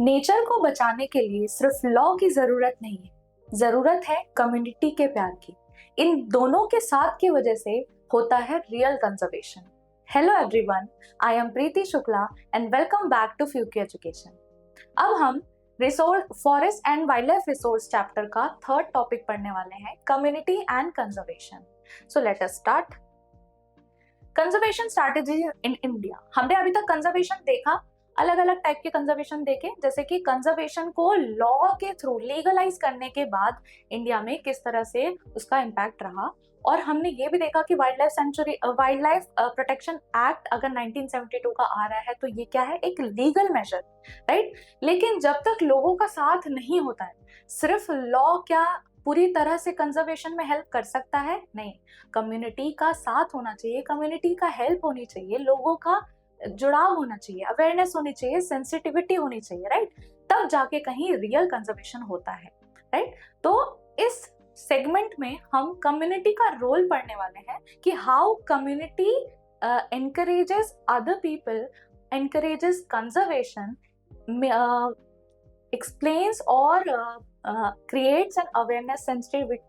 Nature को बचाने के लिए सिर्फ लॉ की जरूरत नहीं है, जरूरत है कम्युनिटी के प्यार की। इन दोनों के साथ की वजह से होता है real conservation. Hello everyone, I am Preeti Shukla and welcome back to फ्यूकी एजुकेशन। अब हम resource forest and wildlife resource chapter का थर्ड टॉपिक पढ़ने वाले हैं, community and conservation. So let us start. Conservation strategy in India. हमने अभी तक कंजर्वेशन देखा, अलग अलग टाइप के कंजर्वेशन देखे, जैसे कि कंजर्वेशन को लॉ के थ्रू लीगलाइज करने के बाद इंडिया में किस तरह से उसका इम्पैक्ट रहा। और हमने ये भी देखा कि वाइल्ड लाइफ प्रोटेक्शन एक्ट अगर 1972 का आ रहा है तो ये क्या है, एक लीगल मेजर, राइट। लेकिन जब तक लोगों का साथ नहीं होता है, सिर्फ लॉ क्या पूरी तरह से कंजर्वेशन में हेल्प कर सकता है? नहीं, कम्युनिटी का साथ होना चाहिए, कम्युनिटी का हेल्प होनी चाहिए, लोगों का जुड़ाव होना चाहिए, अवेयरनेस होनी चाहिए, सेंसिटिविटी होनी चाहिए, राइट। तब जाके कहीं रियल कंजर्वेशन होता है, राइट। तो इस सेगमेंट में हम कम्युनिटी का रोल पढ़ने वाले हैं कि how community encourages other people, encourages conservation, explains or creates an awareness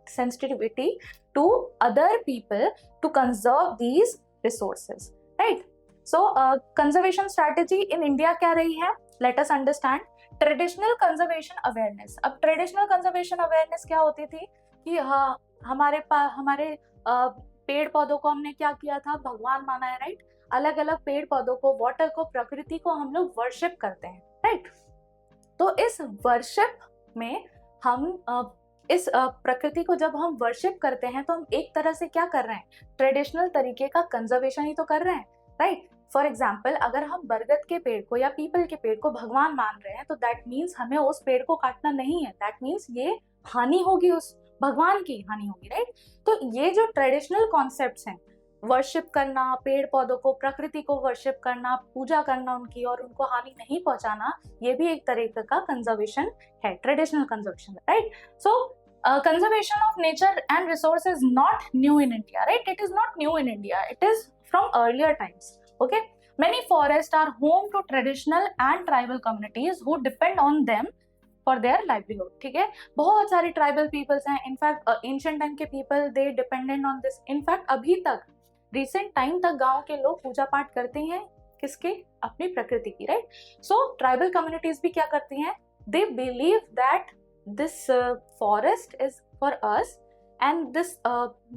sensitivity to other people to conserve these resources, right? So conservation strategy in India क्या रही है? Let us understand. Traditional conservation awareness. अब traditional conservation awareness क्या होती थी कि हाँ, हमारे पेड़ पौधों को हमने क्या किया था, भगवान माना है, राइट। अलग अलग पेड़ पौधों को, वाटर को, प्रकृति को हम लोग वर्शिप करते हैं, राइट। तो इस वर्शिप में हम इस प्रकृति को जब हम वर्शिप करते हैं तो हम एक तरह से क्या कर रहे हैं, ट्रेडिशनल तरीके का कंजर्वेशन ही तो कर रहे हैं, राइट। फॉर एग्जाम्पल, अगर हम बरगद के पेड़ को या पीपल के पेड़ को भगवान मान रहे हैं तो दैट मीन्स हमें उस पेड़ को काटना नहीं है, दैट मीन्स ये हानि होगी, उस भगवान की हानि होगी, राइट। तो ये जो ट्रेडिशनल कॉन्सेप्ट्स हैं, वर्शिप करना, पेड़ पौधों को, प्रकृति को वर्शिप करना, पूजा करना उनकी और उनको हानि नहीं पहुंचाना, ये भी एक तरीके का कंजर्वेशन है, traditional conservation, right. So conservation of nature and resource is not new in India, right? It is not new in India. It is from earlier times. Okay. Many forests are home to traditional and tribal communities who depend on them for their livelihood. ठीक है, बहुत सारी tribal peoples हैं। In fact ancient time के people they dependent on this. In fact अभी तक, recent time तक गांव के लोग पूजा पाठ करते हैं किसके? अपनी प्रकृति की, राइट। सो ट्राइबल कम्युनिटीज भी क्या करती हैं? They believe that this forest is for us and this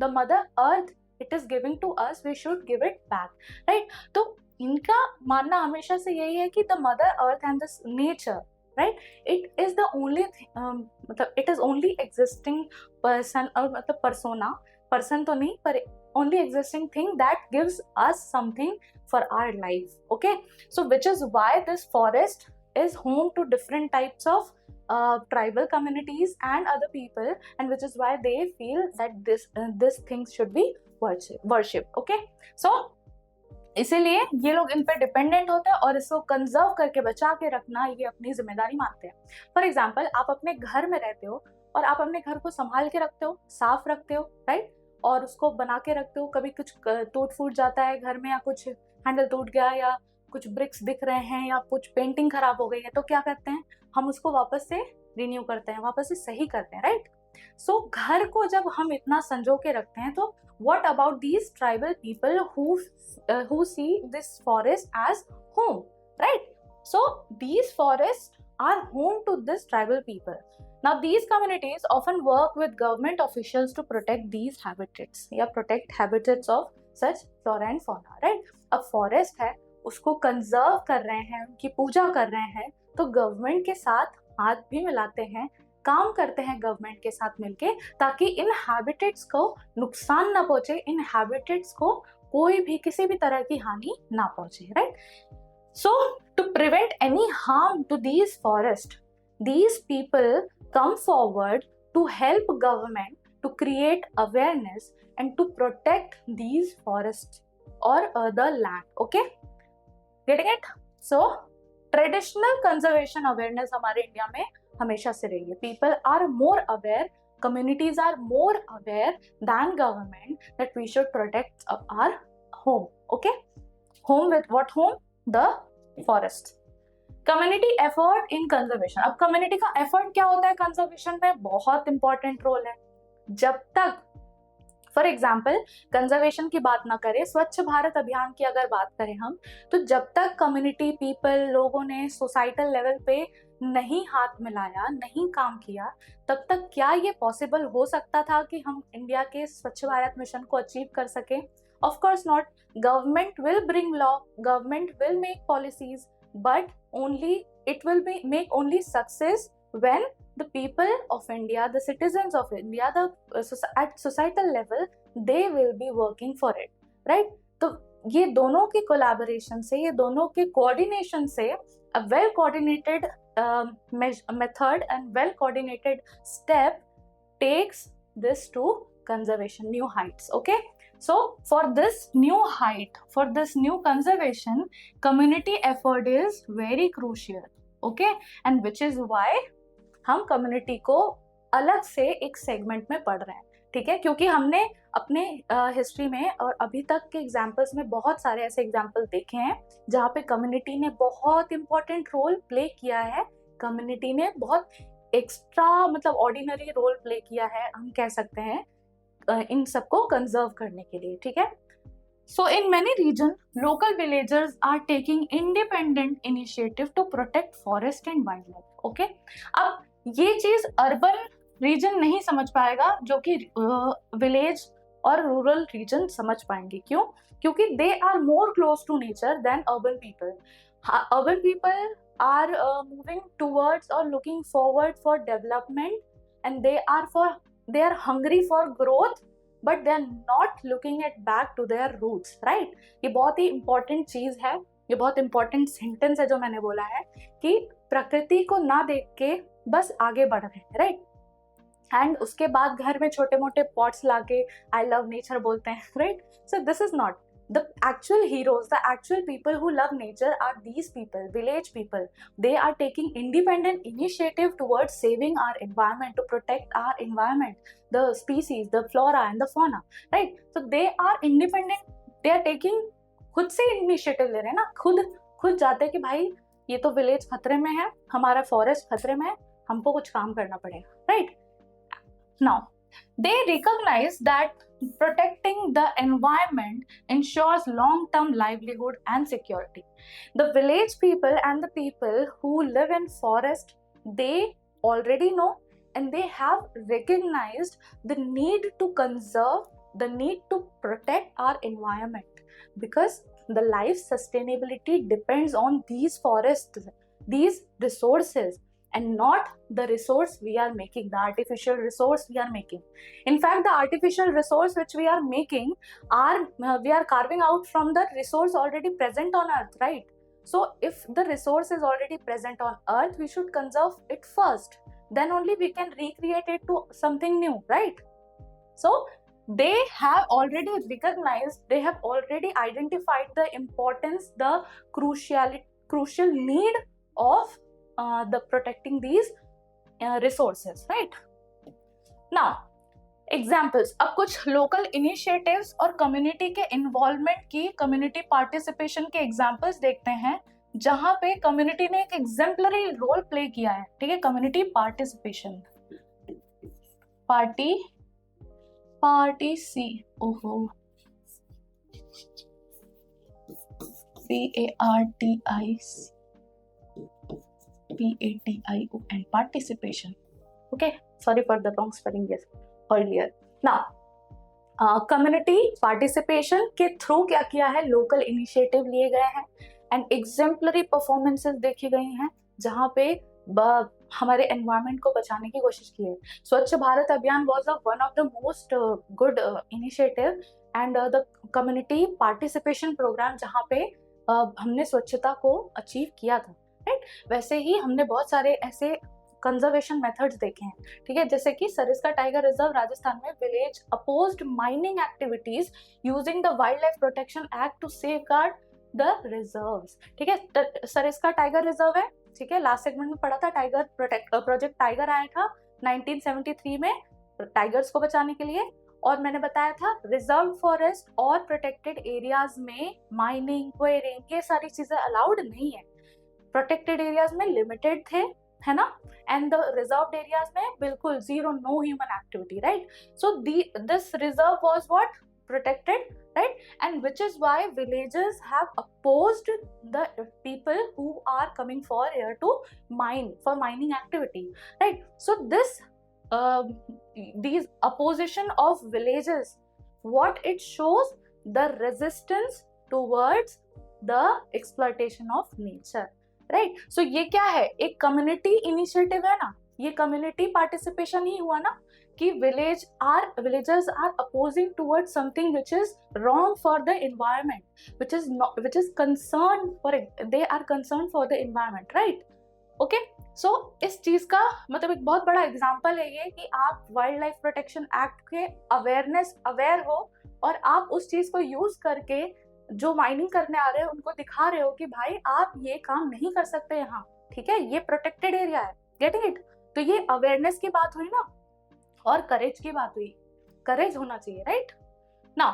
the mother earth, it is giving to us, we should give it back, right? तो इनका मानना हमेशा से यही है कि the mother earth and this nature, right, it is the only मतलब it is only existing person, और मतलब persona, person तो नहीं पर only existing thing that gives us something for our life, okay? So which is why this forest is home to different types of tribal communities and other people, and which is why they feel that this things should be worshipped, okay? So इसीलिए ये लोग इन पे dependent होते हैं और इसको conserve करके बचा के रखना ये अपनी जिम्मेदारी मानते हैं। फॉर एग्जाम्पल, आप अपने घर में रहते हो और आप अपने घर को संभाल के रखते हो, साफ रखते हो, राइट, और उसको बना के रखते हो। कभी कुछ टूट फूट जाता है घर में, या कुछ हैंडल टूट गया, या कुछ ब्रिक्स दिख रहे हैं, या कुछ पेंटिंग खराब हो गई है, तो क्या करते हैं हम? उसको वापस से रिन्यू करते हैं, वापस से सही करते हैं, राइट। सो घर को जब हम इतना संजो के रखते हैं, तो what about these tribal people who see this forest as home, right? So these forests are home to this tribal people. Now these communities often work with government officials to protect these habitats, या protect habitats of such flora and fauna, right? अब forest है, उसको conserve कर रहे हैं, उनकी पूजा कर रहे हैं, तो गवर्नमेंट के साथ हाथ भी मिलाते हैं, काम करते हैं गवर्नमेंट के साथ मिलके, ताकि इन हैबिटेट्स को नुकसान ना पहुंचे, इन हैबिटेट्स को कोई भी किसी भी तरह की हानि ना पहुंचे, right. So to prevent any harm to these forest, these people come forward to help government to create awareness and to protect these forest और the land, okay, getting it? So traditional conservation awareness हमारे India में हमेशा से रही है। People are more aware, communities are more aware than government that we should protect our home, okay? Home with what? Home the forest. Community effort in conservation. अब community का effort क्या होता है कंजर्वेशन में? बहुत इंपॉर्टेंट रोल है. जब तक फॉर एग्जाम्पल कंजर्वेशन की बात ना करें, स्वच्छ भारत अभियान की अगर बात करें हम, तो जब तक कम्युनिटी पीपल लोगों ने सोसाइटल लेवल पे नहीं हाथ मिलाया, नहीं काम किया, तब तक क्या ये पॉसिबल हो सकता था कि हम इंडिया के स्वच्छ भारत मिशन को अचीव कर सकें? Of course not. Government will bring law, government will make policies, but only it will be make only success when the people of India, the citizens of India, at societal level, they will be working for it, right? तो ये दोनों की collaboration से, ये दोनों के coordination से a well coordinated method and well coordinated step takes this to conservation new heights. Okay, so for this new height, for this new conservation, community effort is very crucial. Okay, and which is why हम community को अलग से एक segment में पढ़ रहे हैं. ठीक है, क्योंकि हमने अपने हिस्ट्री में और अभी तक के एग्जाम्पल्स में बहुत सारे ऐसे एग्जाम्पल देखे हैं जहाँ पे कम्युनिटी ने बहुत इंपॉर्टेंट रोल प्ले किया है. कम्युनिटी ने बहुत एक्स्ट्रा मतलब ऑर्डिनरी रोल प्ले किया है, हम कह सकते हैं, इन सबको कंजर्व करने के लिए. ठीक है. So in many regions, local villagers are taking independent initiative to protect forest and wildlife. Okay? अब ये चीज अर्बन रीजन नहीं समझ पाएगा, जो कि विलेज और रूरल रीजन समझ पाएंगे. क्यों? क्योंकि they are more close to nature than urban people. Urban people are moving towards or looking forward for development, and they are hungry for growth, but they are not looking at back to their roots, right? ये बहुत ही important चीज है, ये बहुत important sentence है जो मैंने बोला है कि प्रकृति को ना देख के बस आगे बढ़ रहे हैं, right? एंड उसके बाद घर में छोटे मोटे पॉट्स लाके आई लव नेचर बोलते हैं, right? So this is not the actual heroes. The actual people who love nature are these people, village people. They are taking independent initiative towards saving our environment, to protect our environment, the species, the flora and the fauna, right? So they are independent. They are taking खुद से initiative ले रहे हैं ना, खुद जाते हैं कि भाई ये तो विलेज खतरे में है, हमारा फॉरेस्ट खतरे में है, हमको कुछ काम करना पड़ेगा, right? Now they recognize that protecting the environment ensures long-term livelihood and security. The village people and the people who live in forest, they already know and they have recognized the need to conserve, the need to protect our environment, because the life sustainability depends on these forests, these resources, and not the resource we are making, the artificial resource we are making. In fact, the artificial resource which we are making we are carving out from the resource already present on earth, right? So if the resource is already present on earth, we should conserve it first, then only we can recreate it to something new, right? So they have already recognized, they have already identified the importance, the crucial need of the protecting these resources, right? Now examples. अब कुछ local initiatives और community के involvement की, community participation के examples देखते हैं जहां पे कम्युनिटी ने एक एग्जेम्पलरी रोल प्ले किया है. ठीक है, community participation, participation. Okay, sorry for the wrong spelling earlier. Now community participation के थ्रू क्या किया है, लोकल इनिशिएटिव लिए गए हैं एंड एग्जेम्पलरी परफॉर्मेंसेस देखी गई हैं जहाँ पे हमारे एनवायरनमेंट को बचाने की कोशिश की है. Swachh Bharat Abhiyan was one of the most good initiative and the community participation programme जहाँ पे हमने स्वच्छता को अचीव किया था, राइट? वैसे ही हमने बहुत सारे ऐसे कंजर्वेशन मेथड्स देखे हैं. ठीक है, जैसे कि सरिस्का टाइगर रिजर्व राजस्थान में village opposed mining activities using the wild life protection act to safeguard the reserves. ठीक है, सरिस्का टाइगर रिजर्व है. ठीक है, लास्ट सेगमेंट में पढ़ा था टाइगर प्रोजेक्ट टाइगर आया था 1973 में टाइगर्स को बचाने के लिए, और मैंने बताया था रिजर्व फॉरेस्ट और प्रोटेक्टेड एरियाज में माइनिंग, क्वेरिंग, ये सारी चीजें अलाउड नहीं है। प्रोटेक्टेड एरियाज में लिमिटेड थे, है ना, एंड द रिजर्व्ड एरियाज में बिल्कुल zero, no human activity, right. So this reserve was what, protected, right? And which is why villages have opposed the people who are coming for here to mine, for mining activity, right? So this these opposition of villages, what it shows, the resistance towards the exploitation of nature, right? So ये क्या है, एक community initiative है ना, ये community participation ही हुआ ना, कि villagers are opposing towards something which is wrong for the environment, which is concerned for it, they are concerned for the environment, right? Okay, so इस चीज का मतलब एक बहुत बड़ा एग्जांपल है ये कि आप वाइल्ड लाइफ प्रोटेक्शन एक्ट के अवेयर हो और आप उस चीज को यूज करके जो माइनिंग करने आ रहे हैं उनको दिखा रहे हो कि भाई आप ये काम नहीं कर सकते यहाँ, ठीक है, ये प्रोटेक्टेड एरिया है, गेटिंग इट? तो ये अवेयरनेस की बात हुई ना, और करेज की बात हुई, करेज होना चाहिए, राइट ना।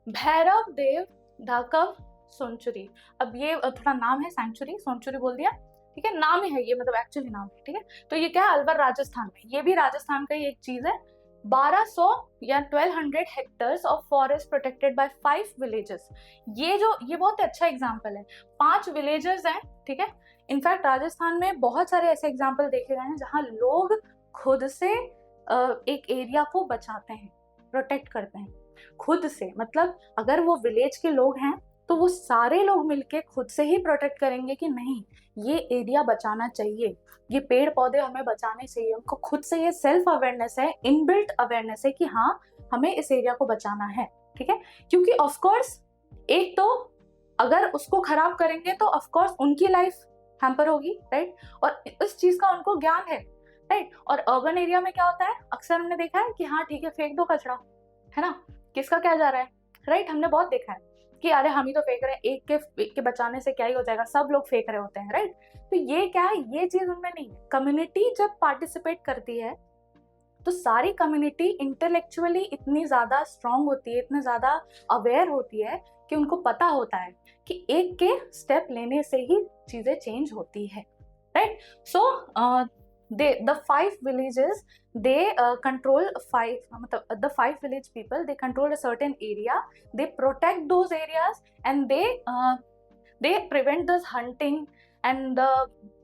भैरव देव धाकव सेंचुरी, अब ये थोड़ा नाम है, सेंचुरी सेंचुरी बोल दिया, ठीक है, नाम ही है ये, मतलब एक्चुअली नाम है, ठीक है। तो ये क्या है, अलवर राजस्थान में, ये भी राजस्थान का ही एक चीज है। 1200 या 1200 hectares of forest protected by 5 villages. ये बहुत अच्छा एग्जांपल है, 5 विलेजेस हैं, ठीक है। इनफैक्ट राजस्थान में बहुत सारे ऐसे एग्जांपल देखे गए हैं जहां लोग खुद से एक एरिया को बचाते हैं, प्रोटेक्ट करते हैं खुद से। मतलब अगर वो विलेज के लोग हैं तो वो सारे लोग मिलके खुद से ही प्रोटेक्ट करेंगे कि नहीं, ये एरिया बचाना चाहिए, ये पेड़ पौधे हमें बचाने चाहिए। उनको खुद से ये सेल्फ अवेयरनेस है, इनबिल्ट अवेयरनेस है कि हाँ हमें इस एरिया को बचाना है, ठीक है। क्योंकि ऑफ कोर्स एक तो अगर उसको खराब करेंगे तो ऑफ कोर्स उनकी लाइफ हैम्पर होगी, राइट, और इस चीज का उनको ज्ञान है, राइट। और अर्बन एरिया में क्या होता है, अक्सर हमने देखा है कि हाँ ठीक है फेंक दो कचरा, है ना, किसका क्या जा रहा है, राइट। हमने बहुत देखा है कि अरे हम ही तो फेंक रहे हैं, एक के बचाने से क्या ही हो जाएगा, सब लोग फेंक रहे होते हैं, राइट। तो ये क्या है, ये चीज उनमें नहीं है। कम्युनिटी जब पार्टिसिपेट करती है तो सारी कम्युनिटी इंटेलेक्चुअली इतनी ज्यादा स्ट्रांग होती है, इतनी ज्यादा अवेयर होती है कि उनको पता होता है कि एक के स्टेप लेने से ही चीजें चेंज होती है, right. So the 5 villages, they control 5, the 5 village people, they control a certain area, they protect those areas, and they prevent this hunting and the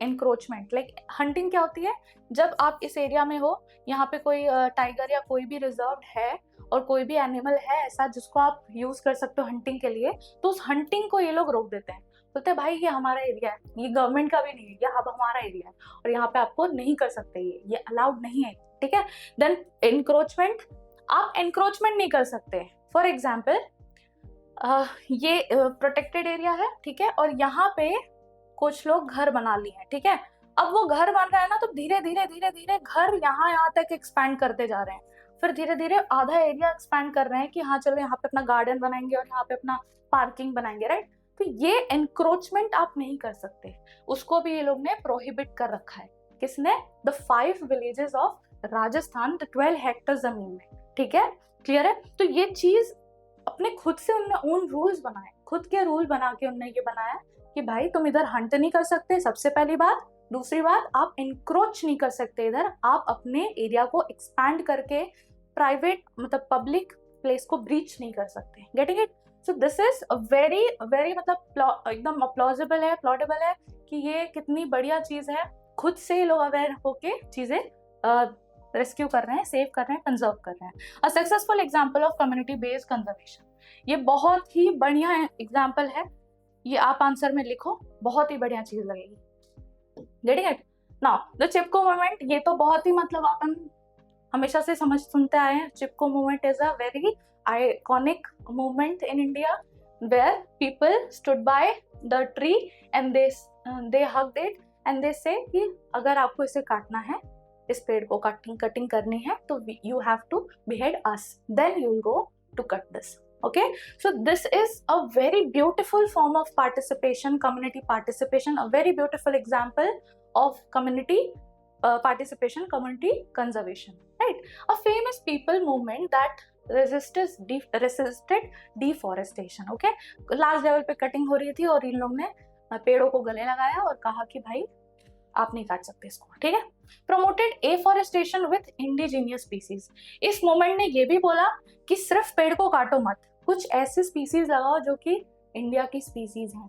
encroachment. Like hunting क्या होती है, जब आप इस एरिया में हो, यहाँ पे कोई टाइगर या कोई भी रिजर्व है और कोई भी एनिमल है ऐसा जिसको आप यूज कर सकते हो हंटिंग के लिए, तो उस हंटिंग को ये लोग रोक देते हैं, बोलते हैं भाई ये हमारा एरिया है, ये गवर्नमेंट का भी नहीं है, ये अब हमारा एरिया है और यहाँ पे आपको नहीं कर सकते, ये अलाउड नहीं है, ठीक है। देन एनक्रोचमेंट, आप एनक्रोचमेंट नहीं कर सकते। फॉर एग्जाम्पल ये प्रोटेक्टेड एरिया है, ठीक है, और यहाँ पे कुछ लोग घर बना लिए हैं, ठीक है। अब वो घर बन रहा है ना, तो धीरे धीरे घर यहाँ तक एक्सपैंड करते जा रहे हैं, फिर धीरे धीरे आधा एरिया एक्सपैंड कर रहे हैं कि हाँ चलो यहाँ पे अपना गार्डन बनाएंगे और यहाँ पे अपना पार्किंग बनाएंगे, राइट। तो ये एनक्रोचमेंट आप नहीं कर सकते, उसको भी ये लोग ने प्रोहिबिट कर रखा है। किसने? The 5 villages of Rajasthan, 12 Hector जमीन में, ठीक है, क्लियर है। तो ये चीज अपने खुद से उन्होंने ओन रूल्स बनाए, खुद के रूल बना के उन्होंने ये बनाया कि भाई तुम इधर हंट नहीं कर सकते, सबसे पहली बात। दूसरी बात, आप एनक्रोच नहीं कर सकते इधर, आप अपने एरिया को एक्सपैंड करके प्राइवेट मतलब पब्लिक प्लेस को ब्रीच नहीं कर सकते, getting it. So this is very मतलब एकदम प्लॉजिबल है, प्लॉटेबल है कि ये कितनी बढ़िया चीज है, खुद से लोग अवेयर होके चीजें रेस्क्यू कर रहे हैं, सेव कर रहे हैं, कंजर्व कर रहे हैं। A successful example of community based conservation, ये बहुत ही बढ़िया एग्जांपल है, ये आप आंसर में लिखो, बहुत ही बढ़िया चीज लगेगी, getting it. Now the Chipko movement, ये तो बहुत ही मतलब अपन हमेशा से सुनते आए हैं। Chipko movement is a very iconic movement in India where people stood by the tree and they hugged it and they say कि अगर आपको इसे काटना है, इस पेड़ को कटिंग करनी है, तो you have to behead us, then you will go to cut this. Okay, so this is a very beautiful form of participation, community participation, a very beautiful example of community participation, community conservation, right? A famous people movement that resisted deforestation. Okay, large level पे cutting हो रही थी और इन लोग ने पेड़ों को गले लगाया और कहा कि भाई आप नहीं काट सकते इसको, ठीक है। Promoted afforestation with indigenous species. इस मूवमेंट ने ये भी बोला कि सिर्फ पेड़ को काटो मत, कुछ ऐसे स्पीसीज लगाओ जो कि इंडिया की स्पीसीज हैं,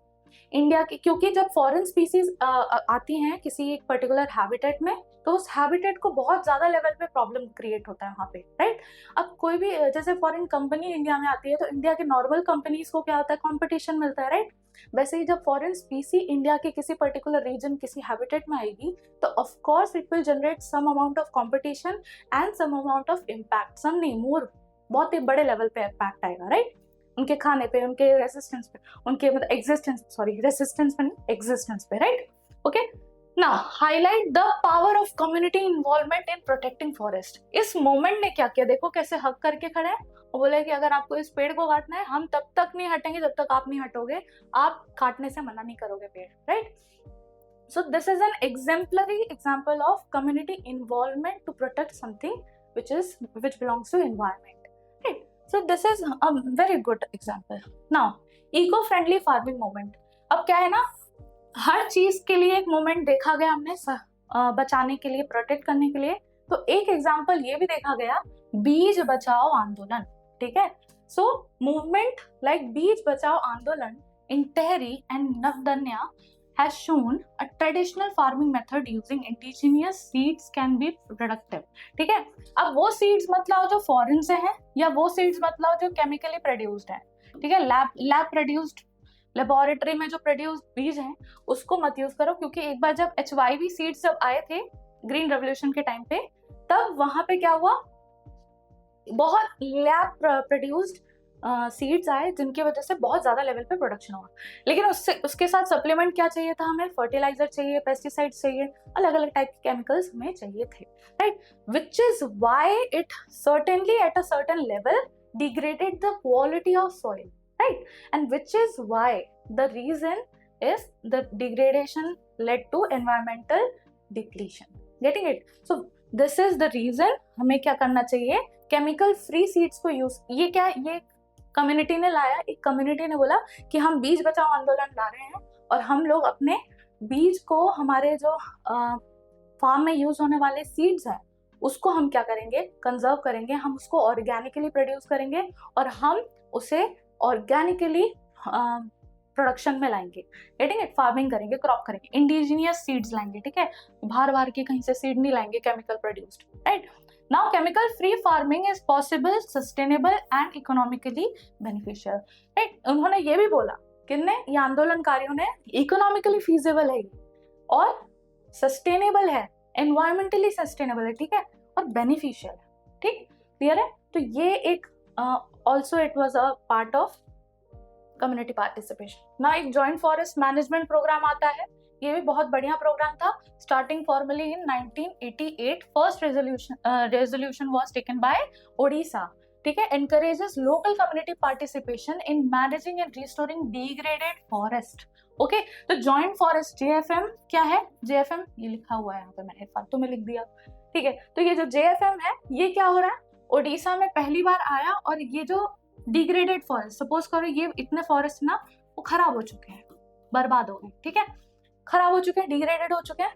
इंडिया की, क्योंकि जब फॉरेन स्पीसीज आती हैं किसी एक पर्टिकुलर हैबिटेट में तो उस हैबिटेट को बहुत ज्यादा लेवल पे प्रॉब्लम क्रिएट होता है वहाँ पे, राइट। अब कोई भी जैसे फॉरेन कंपनी इंडिया में आती है तो इंडिया के नॉर्मल कंपनीज को क्या होता है, कंपटीशन मिलता है, राइट। वैसे ही जब फॉरेन स्पीसी इंडिया के किसी पर्टिकुलर रीजन किसी हैबिटेट में आएगी तो of course it will generate some amount of competition and some amount of impact, some नहीं मोर, बहुत ही बड़े लेवल पे इम्पैक्ट आएगा, राइट। उनके खाने पे, उनके रेसिस्टेंस पे, उनके मतलब एग्जिस्टेंस, सॉरी रेसिस्टेंस पे नहीं, एग्जिस्टेंस पे, right. Okay, now highlight the power of community involvement in protecting forest. इस मोमेंट ने क्या किया, देखो कैसे हक करके खड़े हैं और बोले कि अगर आपको इस पेड़ को काटना है हम तब तक नहीं हटेंगे जब तक आप नहीं हटोगे, आप काटने से मना नहीं करोगे पेड़, right. So this is an exemplary example of community involvement to protect something which belongs to environment, right? So this is a very good example. Now eco-friendly farming movement. अब क्या है ना, हर चीज के लिए एक मूवमेंट देखा गया हमने बचाने के लिए, प्रोटेक्ट करने के लिए। तो एक एग्जाम्पल ये भी देखा गया, बीज बचाओ आंदोलन, ठीक है। सो मूवमेंट लाइक बीज बचाओ आंदोलन in Tehri and Navdanya has shown a traditional farming method using indigenous seeds can be productive, ठीक है। अब वो सीड्स मत लाओ जो फॉरेन से हैं या वो सीड्स मत लाओ जो केमिकली प्रोड्यूस्ड है, ठीक है। लैब प्रोड्यूस्ड, लेबोरेटरी में जो प्रोड्यूस्ड बीज हैं उसको मत यूज करो, क्योंकि एक बार जब HYV सीड्स जब आए थे ग्रीन रेवोल्यूशन के टाइम पे, तब वहां पे क्या हुआ, बहुत लैब प्रोड्यूस्ड सीड्स आए जिनकी वजह से बहुत ज्यादा लेवल पे प्रोडक्शन हुआ। लेकिन उसके साथ सप्लीमेंट क्या चाहिए था हमें, फर्टिलाइजर चाहिए, पेस्टिसाइड्स चाहिए, अलग अलग टाइप के केमिकल्स हमें चाहिए थे, right. Which is why it certainly at a certain level degraded the quality of soil, right, and which is why the reason is the degradation led to environmental depletion, getting it? So this is the reason हमें क्या करना चाहिए, chemical free seeds को use, ये क्या, ये community ने लाया, एक कम्युनिटी ने बोला कि हम बीज बचाओ आंदोलन ला रहे हैं और हम लोग अपने बीज को, हमारे जो फार्म में यूज होने वाले सीड्स हैं उसको हम क्या करेंगे, कंजर्व करेंगे, हम उसको ऑर्गेनिकली प्रोड्यूस करेंगे और हम उसे ऑर्गेनिकली प्रोडक्शन में लाएंगे, गेटिंग इट, फार्मिंग करेंगे, क्रॉप करेंगे, इंडिजिनियस सीड्स लाएंगे, ठीक है, बाहर के कहीं से सीड नहीं लाएंगे chemical produced, right. Now chemical free farming is possible, sustainable and economically beneficial, right. उन्होंने ये भी बोला, किसने, ये आंदोलनकारियों ने, इकोनॉमिकली फीजिबल है और सस्टेनेबल है, एनवायरमेंटली सस्टेनेबल है, ठीक है, और बेनिफिशियल है, ठीक, क्लियर है। तो ये एक also it was a part of community participation. ना एक जॉइंट फॉरेस्ट मैनेजमेंट प्रोग्राम आता है, ये भी बहुत बढ़िया प्रोग्राम था, starting formally in 1988, first resolution was taken by Odisha, ठीक है, encourages local community participation in managing and restoring degraded forest, okay. तो जॉइंट फॉरेस्ट JFM क्या है, JFM ये लिखा हुआ है यहाँ पे, मैंने फालतू में लिख दिया, ठीक है। तो ये जो JFM है ये क्या हो रहा है, ओडिशा में पहली बार आया और ये जो डिग्रेडेड फॉरेस्ट, सपोज करो ये इतने फॉरेस्ट ना वो खराब हो चुके हैं, बर्बाद हो गए, ठीक है, खराब हो चुके हैं, डिग्रेडेड हो चुके हैं,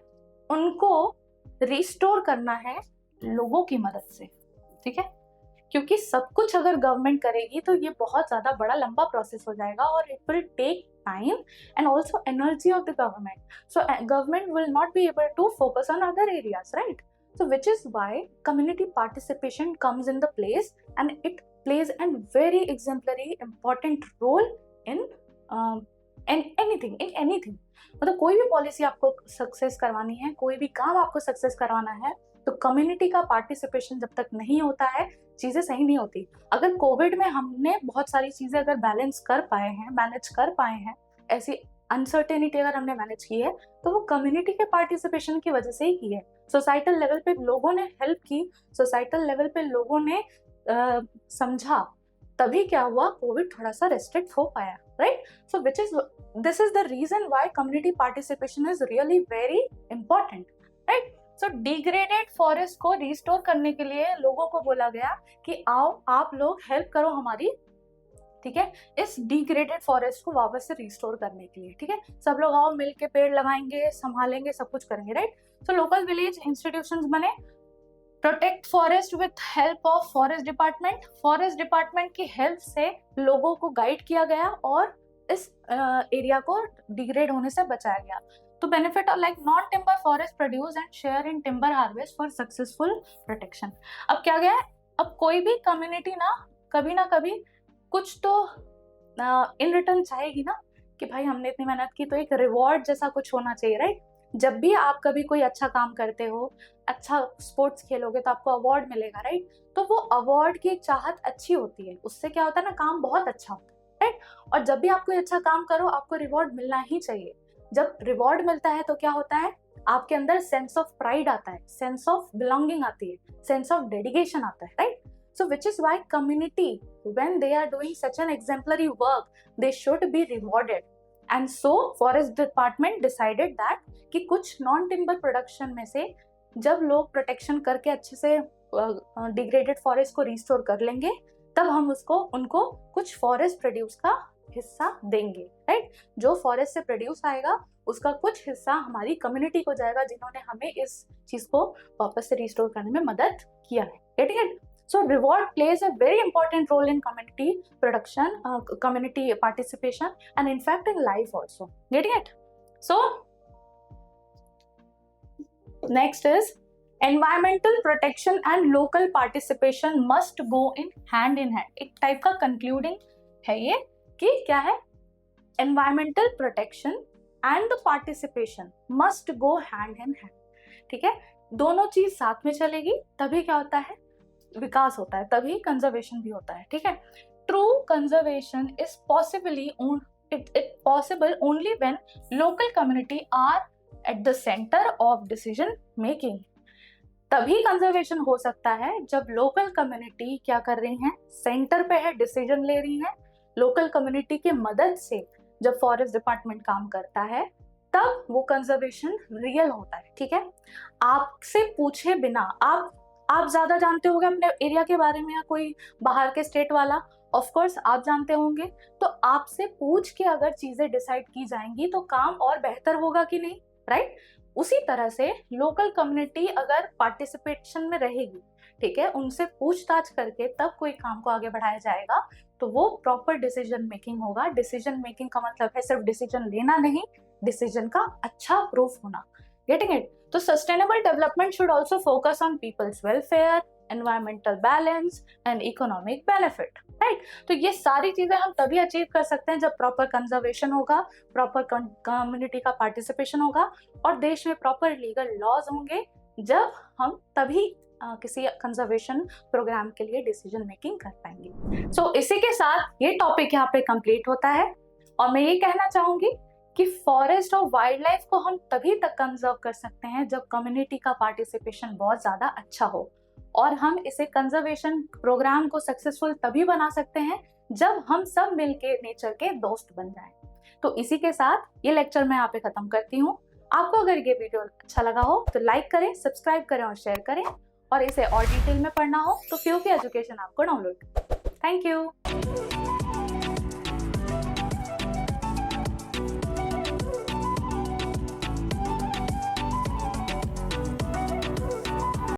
उनको रिस्टोर करना है लोगों की मदद से, ठीक है, क्योंकि सब कुछ अगर गवर्नमेंट करेगी तो ये बहुत ज्यादा बड़ा लंबा प्रोसेस हो जाएगा और it will take time and also energy of the government, so government will not be able to focus on other areas, right. So which is why community participation comes in the place and it plays a very exemplary important role in anything. मतलब कोई भी policy आपको success करवानी है, कोई भी काम आपको सक्सेस करवाना है, तो कम्युनिटी का पार्टिसिपेशन जब तक नहीं होता है चीजें सही नहीं होती। अगर कोविड में हमने बहुत सारी चीजें अगर बैलेंस कर पाए हैं, मैनेज कर पाए हैं, ऐसी अनसर्टेनिटी अगर हमने मैनेज की है तो वो कम्युनिटी के पार्टिसिपेशन की वजह से ही की है। सोसाइटल लेवल पे लोगों ने हेल्प की, सोसाइटल लेवल पे लोगों ने समझा, तभी क्या हुआ, कोविड थोड़ा सा रेस्ट्रिक्ट हो पाया, right. So this is the reason why community participation is really very important, right. So degraded forest को रिस्टोर करने के लिए लोगों को बोला गया कि आओ आप लोग हेल्प करो हमारी, ठीक है, इस डिग्रेडेड फॉरेस्ट को वापस से रिस्टोर करने के लिए, ठीक है। सब लोग आओ मिल के पेड़ लगाएंगे, संभालेंगे, सब कुछ करेंगे, right. So local village institutions बने, protect forest with help of forest department. Forest department की हेल्प से लोगों को गाइड किया गया और इस एरिया को डिग्रेड होने से बचाया गया। तो benefit like non timber forest produce and share in timber harvest for successful protection. अब क्या गया है, अब कोई भी कम्युनिटी ना कभी कुछ तो इन रिटर्न चाहेगी ना कि भाई हमने इतनी मेहनत की, तो एक रिवॉर्ड जैसा कुछ होना चाहिए, राइट। जब भी आप कभी कोई अच्छा काम करते हो, अच्छा स्पोर्ट्स खेलोगे तो आपको अवार्ड मिलेगा, राइट। तो वो अवार्ड की चाहत अच्छी होती है, उससे क्या होता है ना, काम बहुत अच्छा होता है, राइट। और जब भी आप कोई अच्छा काम करो आपको रिवॉर्ड मिलना ही चाहिए। जब रिवॉर्ड मिलता है तो क्या होता है, आपके अंदर सेंस ऑफ प्राइड आता है, सेंस ऑफ बिलोंगिंग आती है, सेंस ऑफ डेडिकेशन आता है, right. So which is why community, when they are doing such an exemplary work, they should be rewarded. And so forest department decided that कि कुछ non timber production में से जब लोग प्रोटेक्शन करके अच्छे से डिग्रेडेड फॉरेस्ट को रिस्टोर कर लेंगे, तब हम उनको कुछ फॉरेस्ट प्रोड्यूस का हिस्सा देंगे, राइट। जो फॉरेस्ट से प्रोड्यूस आएगा उसका कुछ हिस्सा हमारी कम्युनिटी को जाएगा, जिन्होंने हमें इस चीज को वापस से रिस्टोर करने में मदद किया है, getting it. So reward plays a very important role in community production, community participation, and in fact in life also. Getting it? So next is environmental protection and local participation must go in hand. एक type का concluding है ये कि क्या है, environmental protection and the participation must go hand in hand. ठीक है, दोनों चीज साथ में चलेगी तभी क्या होता है, विकास होता है, तभी कंजर्वेशन भी होता है, ठीक है। True conservation is possible only when local community are at the centre of decision making. तभी कंजर्वेशन हो सकता है जब लोकल कम्युनिटी क्या कर रही है, सेंटर पे है, डिसीजन ले रही है। लोकल कम्युनिटी की मदद से जब फॉरेस्ट डिपार्टमेंट काम करता है तब वो कंजर्वेशन रियल होता है, ठीक है। आपसे पूछे बिना, आप ज्यादा जानते होंगे अपने एरिया के बारे में या कोई बाहर के स्टेट वाला, ऑफ कोर्स आप जानते होंगे, तो आपसे पूछ के अगर चीजें डिसाइड की जाएंगी तो काम और बेहतर होगा कि नहीं, राइट। उसी तरह से लोकल कम्युनिटी अगर पार्टिसिपेशन में रहेगी, ठीक है, उनसे पूछताछ करके तब कोई काम को आगे बढ़ाया जाएगा, तो वो प्रॉपर डिसीजन मेकिंग होगा। डिसीजन मेकिंग का मतलब है सिर्फ डिसीजन लेना नहीं, डिसीजन का अच्छा प्रूफ होना, गेटिंग इट। तो sustainable development should also focus on people's welfare, environmental balance and economic benefit, right. तो ये सारी चीजें हम तभी अचीव कर सकते हैं जब प्रॉपर कंजर्वेशन होगा, प्रॉपर कम्युनिटी का पार्टिसिपेशन होगा और देश में प्रॉपर लीगल लॉज होंगे, जब हम तभी किसी कंजर्वेशन प्रोग्राम के लिए डिसीजन मेकिंग कर पाएंगे। सो इसी के साथ ये टॉपिक यहाँ पे कंप्लीट होता है और मैं ये कहना चाहूंगी कि फॉरेस्ट और वाइल्ड लाइफ को हम तभी तक कंजर्व कर सकते हैं जब कम्युनिटी का पार्टिसिपेशन बहुत ज्यादा अच्छा हो, और हम इसे कंजर्वेशन प्रोग्राम को सक्सेसफुल तभी बना सकते हैं जब हम सब मिलके नेचर के दोस्त बन जाएं। तो इसी के साथ ये लेक्चर मैं यहाँ पे खत्म करती हूँ। आपको अगर ये वीडियो अच्छा लगा हो तो लाइक करें, सब्सक्राइब करें और शेयर करें, और इसे और डिटेल में पढ़ना हो तो फ्यूकी एजुकेशन आपको डाउनलोड करें। Thank you.